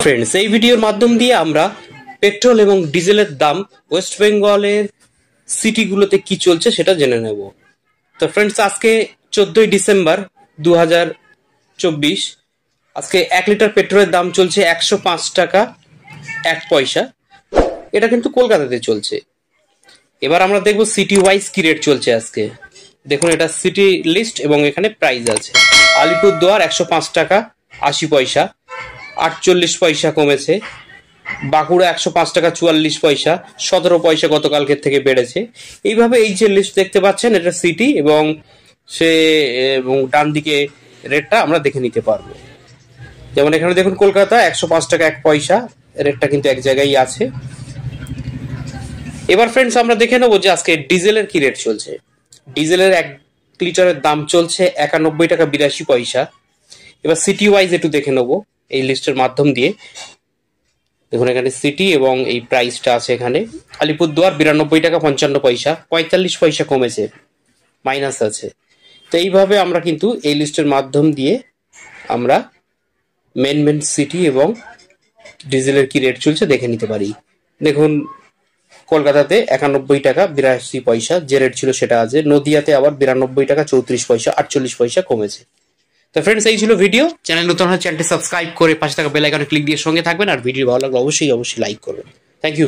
Friends, এই ভিডিওর মাধ্যম দিয়ে আমরা পেট্রোল এবং ডিজেলের দাম ওয়েস্ট বেঙ্গলের সিটিগুলোতে কি চলছে সেটা জেনে নেব। তো ফ্রেন্ডস, আজকে 14ই ডিসেম্বর 2024। আজকে 1 লিটার পেট্রোলের দাম চলছে 105 টাকা 1 পয়সা। এটা কিন্তু কলকাতাতে চলছে। এবার আমরা দেখব সিটি ওয়াইজ কি রেট চলছে আজকে। দেখুন, এটা সিটি লিস্ট এবং এখানে প্রাইস আছে। আলিপুরদুয়ার 105 টাকা 80 পয়সা, 48 পয়সা কমেছে। বাঁকুড়া 105 টাকা 44 পয়সা, 17 পয়সা গতকালকের থেকে বেড়েছে। এইভাবে এই যে লিস্ট দেখতে পাচ্ছেন, এটা সিটি এবং ডান দিকে রেটটা আমরা দেখে নিতে পারবো। যেমন এখানে দেখুন, কলকাতা 105 টাকা 1 পয়সা, রেটটা কিন্তু এক জায়গায় আছে। এবার ফ্রেন্ডস, আমরা দেখে নেবো যে আজকে ডিজেলের কি রেট চলছে। ডিজেলের 1 লিটারের দাম চলছে 91 টাকা 82 পয়সা। এবার সিটি ওয়াইজ একটু দেখে নেবো এই লিস্টের মাধ্যম দিয়ে। দেখুন, এখানে সিটি এবং এই প্রাইসটা আছে এখানে। আলিপুরদুয়ার 92 টাকা 55 পয়সা, 45 পয়সা কমেছে, মাইনাস আছে। তো এইভাবে আমরা কিন্তু এই লিস্টের মাধ্যম দিয়ে আমরা মেন সিটি এবং ডিজেলের কি রেট চলছে দেখে নিতে পারি। দেখুন, কলকাতাতে 91 টাকা 82 পয়সা যে রেট ছিল সেটা আছে। নদিয়াতে আবার 92 টাকা 34 পয়সা, 48 পয়সা কমেছে। তো ফ্রেন্ডস, এই ছিল ভিডিও। চ্যানেল নতুন হলে চ্যানেলটি সাবস্ক্রাইব করে পাশে থাকা বেল আইকনে ক্লিক দিয়ে সঙ্গে থাকবেন। আর ভিডিও ভালো লাগলে অবশ্যই লাইক করবেন। Thank you.